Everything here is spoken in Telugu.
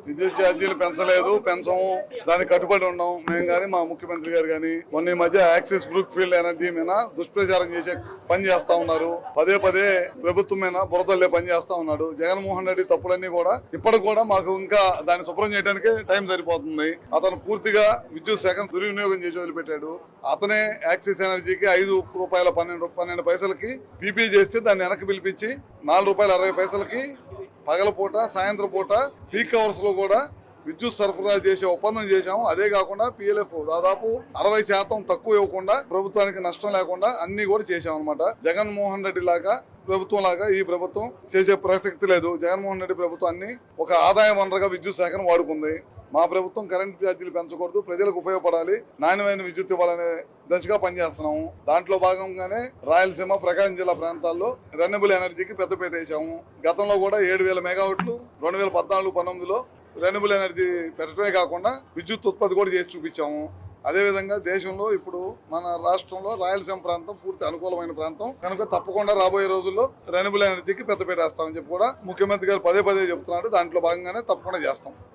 విద్యుత్ ఛార్జీలు పెంచలేదు, పెంచము, దానికి కట్టుబడి ఉన్నాం మేము గానీ మా ముఖ్యమంత్రి గారు గానీ. మొన్న ఈ మధ్య యాక్సిస్ బ్రూక్ ఫీల్డ్ ఎనర్జీ మీద దుష్ప్రచారం చేసే పని చేస్తా ఉన్నారు. పదే పదే ప్రభుత్వం మీద బురదల్లే పని చేస్తా ఉన్నాడు. జగన్మోహన్ రెడ్డి తప్పులన్నీ కూడా ఇప్పటికి కూడా మాకు ఇంకా దాన్ని శుభ్రం చేయడానికి టైం సరిపోతుంది. అతను పూర్తిగా విద్యుత్ శాఖను దుర్వినియోగం చేసి వదిలిపెట్టాడు. అతనే యాక్సిస్ ఎనర్జీకి ₹5.12 పీపీ చేస్తే దాన్ని వెనక్కి పిలిపించి ₹4.60 పగలపూట సాయంత్రం పూట పీక్ అవర్స్ లో కూడా విద్యుత్ సరఫరా చేసే ఒప్పందం చేశాము. అదే కాకుండా PLF దాదాపు 60% తక్కువ ఇవ్వకుండా ప్రభుత్వానికి నష్టం లేకుండా అన్ని కూడా చేశాం అనమాట. జగన్మోహన్ రెడ్డి లాగా ప్రభుత్వం లాగా ఈ ప్రభుత్వం చేసే ప్రసక్తి లేదు. జగన్మోహన్ రెడ్డి ప్రభుత్వం అన్ని ఒక ఆదాయ వనరుగా విద్యుత్ శాఖను వాడుకుంది. మా ప్రభుత్వం కరెంట్ ఛార్జీలు పెంచకూడదు, ప్రజలకు ఉపయోగపడాలి, నాణ్యమైన విద్యుత్ ఇవ్వాలనే దశగా పనిచేస్తున్నాము. దాంట్లో భాగంగానే రాయలసీమ, ప్రకాశం జిల్లా ప్రాంతాల్లో రెన్యూబుల్ ఎనర్జీకి పెద్దపీట వేసాము. గతంలో కూడా 7,000 మెగావాట్లు 2014-19లో రెన్యూబుల్ ఎనర్జీ పెట్టడమే కాకుండా విద్యుత్ ఉత్పత్తి కూడా చేసి చూపించాము. అదేవిధంగా దేశంలో ఇప్పుడు మన రాష్ట్రంలో రాయలసీమ ప్రాంతం పూర్తి అనుకూలమైన ప్రాంతం కనుక తప్పకుండా రాబోయే రోజుల్లో రెన్యూబుల్ ఎనర్జీకి పెద్దపీట వేస్తామని చెప్పి కూడా ముఖ్యమంత్రి గారు పదే పదే చెప్తున్నాడు. దాంట్లో భాగంగానే తప్పకుండా చేస్తాం.